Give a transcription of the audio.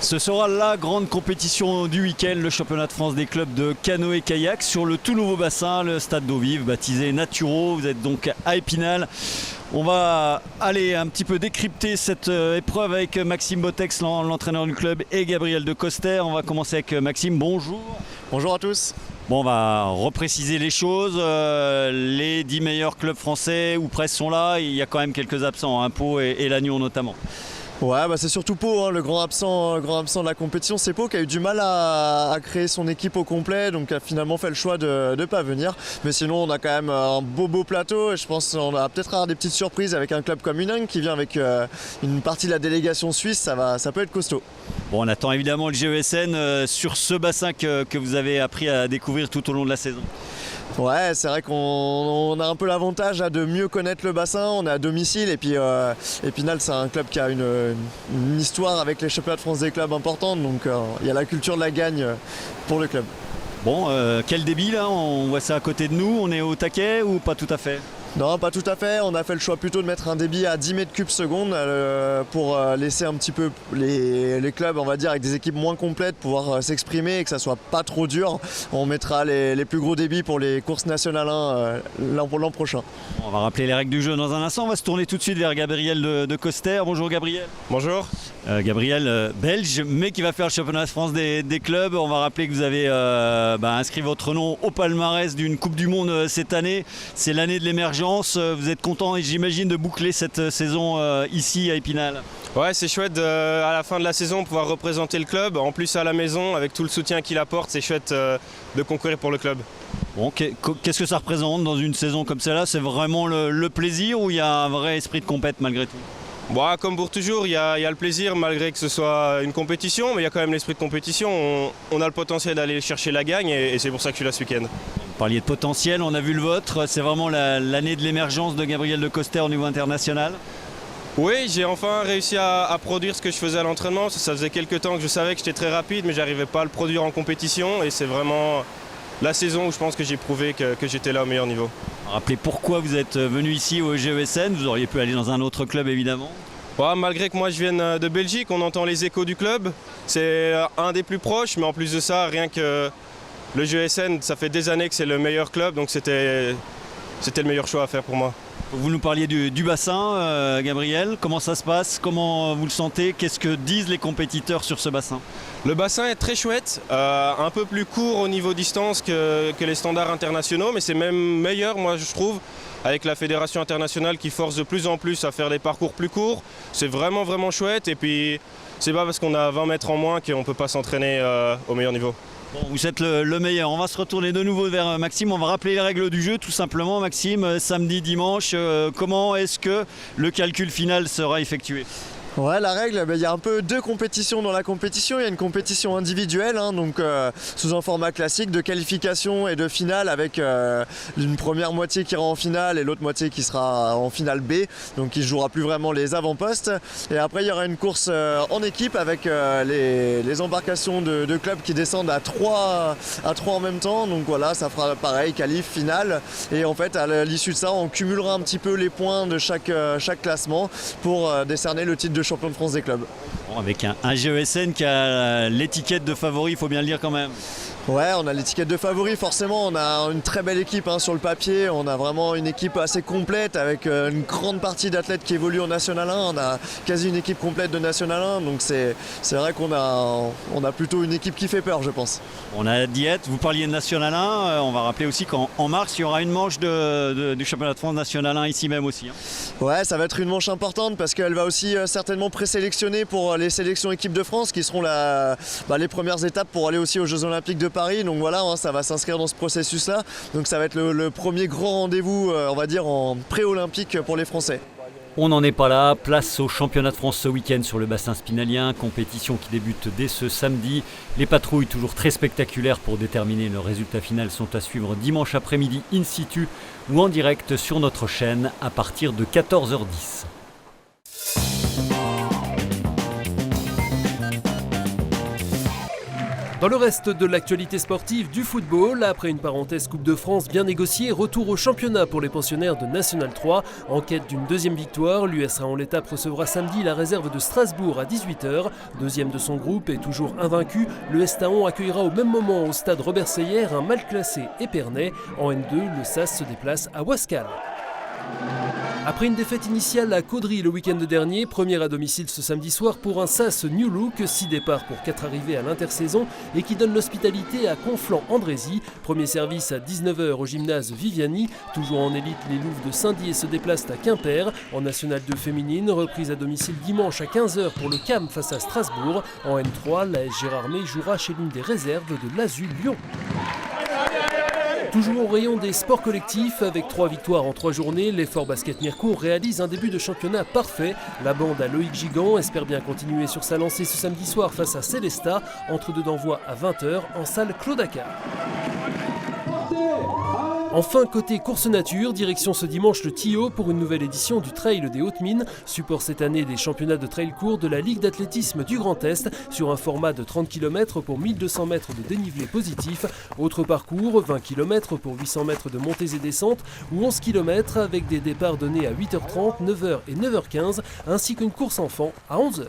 Ce sera la grande compétition du week-end, le championnat de France des clubs de canoë-kayak sur le tout nouveau bassin, le stade d'eau vive baptisé Naturo. Vous êtes donc à Épinal. On va aller un petit peu décrypter cette épreuve avec Maxime Botex, l'entraîneur du club, et Gabriel de Coster. On va commencer avec Maxime. Bonjour. Bonjour à tous. Bon, on va repréciser les choses. Les 10 meilleurs clubs français ou presque sont là. Il y a quand même quelques absents, hein, Pau et Lannion notamment. Ouais, c'est surtout Pau, hein, le grand absent de la compétition. C'est Pau qui a eu du mal à créer son équipe au complet, donc a finalement fait le choix de ne pas venir. Mais sinon, on a quand même un beau plateau et je pense qu'on va peut-être avoir des petites surprises avec un club comme Unang qui vient avec une partie de la délégation suisse. Ça peut être costaud. Bon, on attend évidemment le GESN sur ce bassin que vous avez appris à découvrir tout au long de la saison. Ouais, c'est vrai qu'on a un peu l'avantage de mieux connaître le bassin, on est à domicile et puis Épinal c'est un club qui a une histoire avec les championnats de France des clubs importantes, donc il y a la culture de la gagne pour le club. Bon, quel débit là, on voit ça à côté de nous, on est au taquet ou pas tout à fait ? Non, pas tout à fait. On a fait le choix plutôt de mettre un débit à 10 mètres cubes secondes pour laisser un petit peu les clubs, on va dire, avec des équipes moins complètes, pouvoir s'exprimer et que ça soit pas trop dur. On mettra les plus gros débits pour les courses nationales 1 l'an prochain. On va rappeler les règles du jeu dans un instant. On va se tourner tout de suite vers Gabriel de Coster. Bonjour Gabriel. Bonjour. Gabriel, belge, mais qui va faire le championnat de France des clubs. On va rappeler que vous avez inscrit votre nom au palmarès d'une Coupe du Monde cette année. C'est l'année de l'émergence. Vous êtes content, j'imagine, de boucler cette saison ici à Épinal. Ouais, c'est chouette à la fin de la saison pouvoir représenter le club. En plus à la maison, avec tout le soutien qu'il apporte, c'est chouette de concourir pour le club. Bon, qu'est-ce que ça représente dans une saison comme celle-là ? C'est vraiment le plaisir ou il y a un vrai esprit de compète malgré tout ? Bon, comme pour toujours, il y a le plaisir malgré que ce soit une compétition, mais il y a quand même l'esprit de compétition. On a le potentiel d'aller chercher la gagne et c'est pour ça que je suis là ce week-end. Vous parliez de potentiel, on a vu le vôtre. C'est vraiment l'année de l'émergence de Gabriel de Coster au niveau international ? Oui, j'ai enfin réussi à produire ce que je faisais à l'entraînement. Ça faisait quelques temps que je savais que j'étais très rapide, mais j'arrivais pas à le produire en compétition. Et c'est vraiment la saison où je pense que j'ai prouvé que j'étais là au meilleur niveau. Rappelez pourquoi vous êtes venu ici au GESN. Vous auriez pu aller dans un autre club évidemment. Ouais, malgré que moi je vienne de Belgique, on entend les échos du club. C'est un des plus proches, mais en plus de ça, rien que le GESN, ça fait des années que c'est le meilleur club, donc c'était le meilleur choix à faire pour moi. Vous nous parliez du bassin, Gabriel. Comment ça se passe ? Comment vous le sentez ? Qu'est-ce que disent les compétiteurs sur ce bassin ? Le bassin est très chouette, un peu plus court au niveau distance que les standards internationaux, mais c'est même meilleur, moi je trouve, avec la fédération internationale qui force de plus en plus à faire des parcours plus courts. C'est vraiment chouette, et puis c'est pas parce qu'on a 20 mètres en moins qu'on ne peut pas s'entraîner au meilleur niveau. Bon, vous êtes le meilleur. On va se retourner de nouveau vers Maxime. On va rappeler les règles du jeu tout simplement. Maxime, samedi, dimanche, comment est-ce que le calcul final sera effectué ? Ouais, la règle, il y a un peu deux compétitions dans la compétition. Il y a une compétition individuelle, donc sous un format classique de qualification et de finale avec une première moitié qui ira en finale et l'autre moitié qui sera en finale B, donc qui ne jouera plus vraiment les avant-postes. Et après, il y aura une course en équipe avec les embarcations de clubs qui descendent à 3 en même temps. Donc voilà, ça fera pareil, qualif, finale. Et en fait, à l'issue de ça, on cumulera un petit peu les points de chaque classement pour décerner le titre de champion de France des clubs. Bon, avec un GESN qui a l'étiquette de favori, il faut bien le dire quand même. Ouais, on a l'étiquette de favori, forcément, on a une très belle équipe sur le papier, on a vraiment une équipe assez complète avec une grande partie d'athlètes qui évoluent en National 1, on a quasi une équipe complète de National 1, donc c'est vrai qu'on a plutôt une équipe qui fait peur, je pense. On a Diète, vous parliez de National 1, on va rappeler aussi qu'en mars, il y aura une manche du championnat de France National 1 ici même aussi. Ouais, ça va être une manche importante parce qu'elle va aussi certainement présélectionner pour les sélections équipes de France qui seront les premières étapes pour aller aussi aux Jeux Olympiques de Paris. Donc voilà, ça va s'inscrire dans ce processus-là. Donc ça va être le premier grand rendez-vous, on va dire, en pré-olympique pour les Français. On n'en est pas là, place au championnat de France ce week-end sur le bassin spinalien, compétition qui débute dès ce samedi. Les patrouilles toujours très spectaculaires pour déterminer le résultat final sont à suivre dimanche après-midi in situ ou en direct sur notre chaîne à partir de 14h10. Dans le reste de l'actualité sportive du football, après une parenthèse Coupe de France bien négociée, retour au championnat pour les pensionnaires de National 3. En quête d'une deuxième victoire, l'US Raon l'Étape recevra samedi la réserve de Strasbourg à 18h. Deuxième de son groupe et toujours invaincu, le Estaon accueillera au même moment au stade Robert Seyer un mal classé Épernay. En N2, le SAS se déplace à Wascal. Après une défaite initiale à Caudry le week-end dernier, première à domicile ce samedi soir pour un SAS New Look, 6 départs pour 4 arrivées à l'intersaison et qui donne l'hospitalité à Conflans-Andrézy. Premier service à 19h au gymnase Viviani. Toujours en élite, les Louves de Saint-Dié se déplacent à Quimper. En National 2 féminine, reprise à domicile dimanche à 15h pour le CAM face à Strasbourg. En N3, la SG Gérardmer jouera chez l'une des réserves de l'Azul Lyon. Toujours au rayon des sports collectifs, avec 3 victoires en 3 journées, l'effort basket Mircourt réalise un début de championnat parfait. La bande à Loïc Gigant espère bien continuer sur sa lancée ce samedi soir face à Célestat, entre deux d'envoi à 20h en salle Claude Accard. Enfin, côté course nature, direction ce dimanche le Tillot pour une nouvelle édition du Trail des Hautes-Mines, support cette année des championnats de trail court de la Ligue d'athlétisme du Grand Est, sur un format de 30 km pour 1200 mètres de dénivelé positif. Autre parcours, 20 km pour 800 mètres de montées et descentes, ou 11 km avec des départs donnés à 8h30, 9h et 9h15, ainsi qu'une course enfant à 11h.